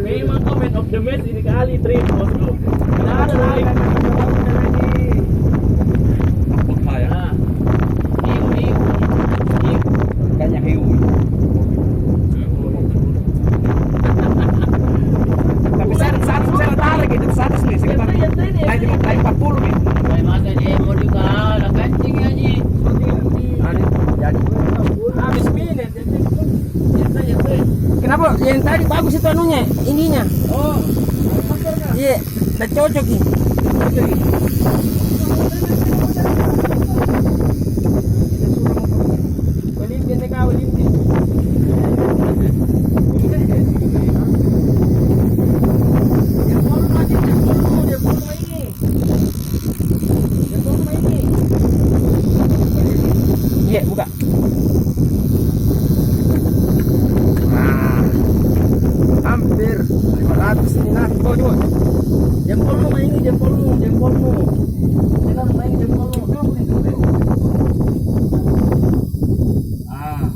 Memang comment of the match ini kali trip bosku. Tidak ada lain. Apa ya? Nah, hiu. Kayaknya hiu. Tapi saya tarik itu 100 nih sekitar. Lain 40 nih. Saya masa dia mau juga ada kancing aja. Jadi Habis minit. Kenapa yang tadi bagus itu anunya, ininya? Oh, Iya, udah cocok nih. Iya, buka. Nah, hampir 500 ini nah. Coba. jempolmu main ini jempolmu. Jangan main jempolmu. ah.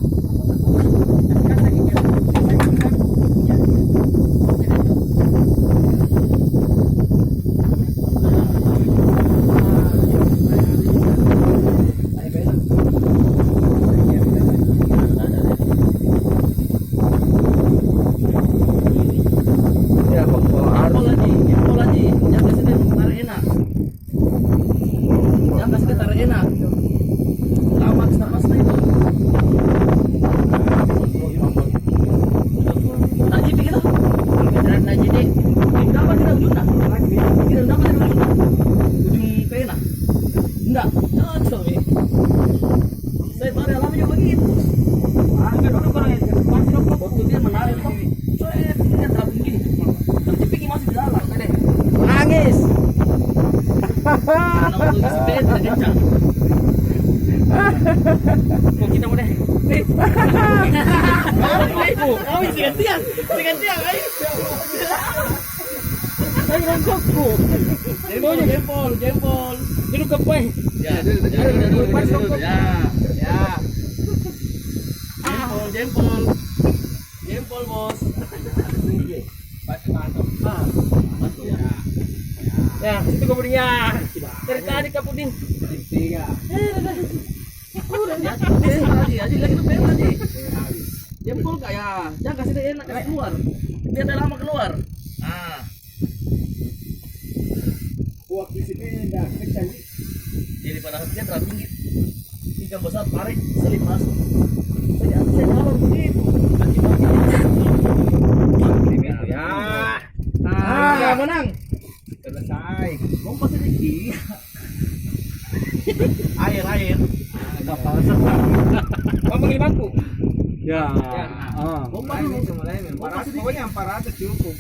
Ya, Jempol lagi. Jangan kasih dia tarik enak. Jangan kasih dia tarik enak. Lama pasta itu. Tak jadi kita. Beneran tak jadi. Ini dapat kita ujung dah. Kita dapat kita ujung pena. Enggak. Cocok ni. Saya tarik lama juga begitu. Kan orang orang yang pasti waktu dia menarik ini. Saya dia tak begini. Tapi masih di dalam. Ada. Nangis. Karena waktu itu sepeda kencang. Kok kita mau deh? Kau isi gantian, ayo. Saya nangkepku. Jempol. Duduk ke poin. Ya. Jempol bos. Ya, situ kemudian. Dari tadi Kak Pudin. Aji lagi tuh pengen aja. Jempol kak ya, jangan kasih dia enak kasih keluar. Biar dia lama keluar. Nah. Kuat di sini dah kencang. Jadi pada dia terlalu tinggi. Ikan besar tarik selip masuk. Saya jalan begitu. Ya. Menang. Selesai. Mau pasti tinggi. Air. Mau panggil bangku. Ya. Bomba dulu. Pokoknya 400 cukup.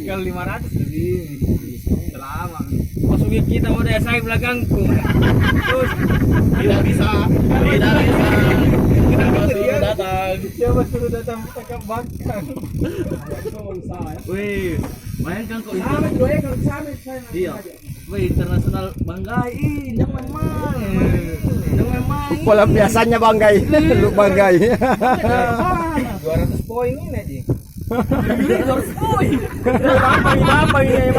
Kalau 500 lebih. Selama. Masuk kita mau daya saya belakangku. Terus Tidak bisa. Kenapa suruh datang? Siapa suruh datang ke belakang? Wih, mainkan kok itu. Sama juga ya kalau sama saya. Iya. Wih, internasional banggai. Jangan main. Jangan main. Pola biasanya banggai. Lu banggai. 200 poin ini aja. Ini harus poin. Apa ini?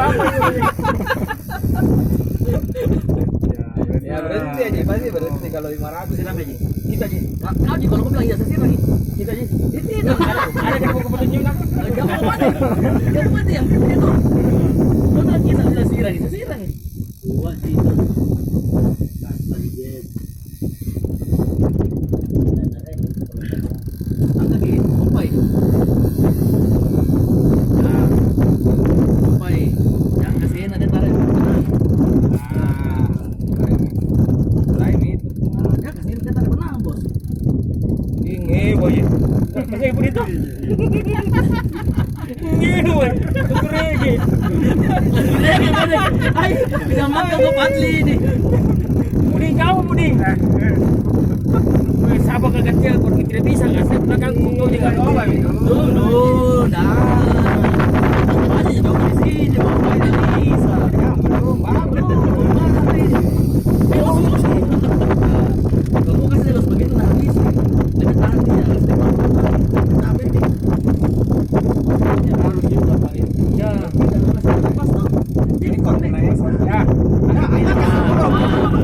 Ya berhenti aja, pasti berhenti kalau 500 Siram aja. Kita aja. Kau ji kalau kau bilang ya saya lagi. Kita aja. Itu. Ada di buku petunjuk kan? Jangan mati. Jangan mati yang itu. Kau tak kita sudah sirang. Wah, itu. Lagi jet. Angkat lagi, sampai. Sampai. Jangan kasih enak dia tarik. Lain itu. Jangan kasih enak dia tarik benang, bos. Ini boy. Masih ibu itu. Ini boy. Kurege. Ayo, tidak makan kau patli ini. Puding kau puding. Siapa kecil pun tidak bisa ngasih belakang kau juga coba itu. Dulu, dah. Aja coba di sini, bawa tidak bisa. Belum. Kalau kasih los begitu nah habis. Lebih tahan dia, Ini konten aja. Ya. Ayo.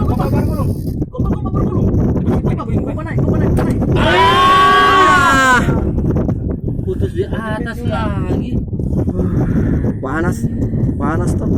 Kompak bergulung. Kau naik. Putus di atas lagi. Panas tuh.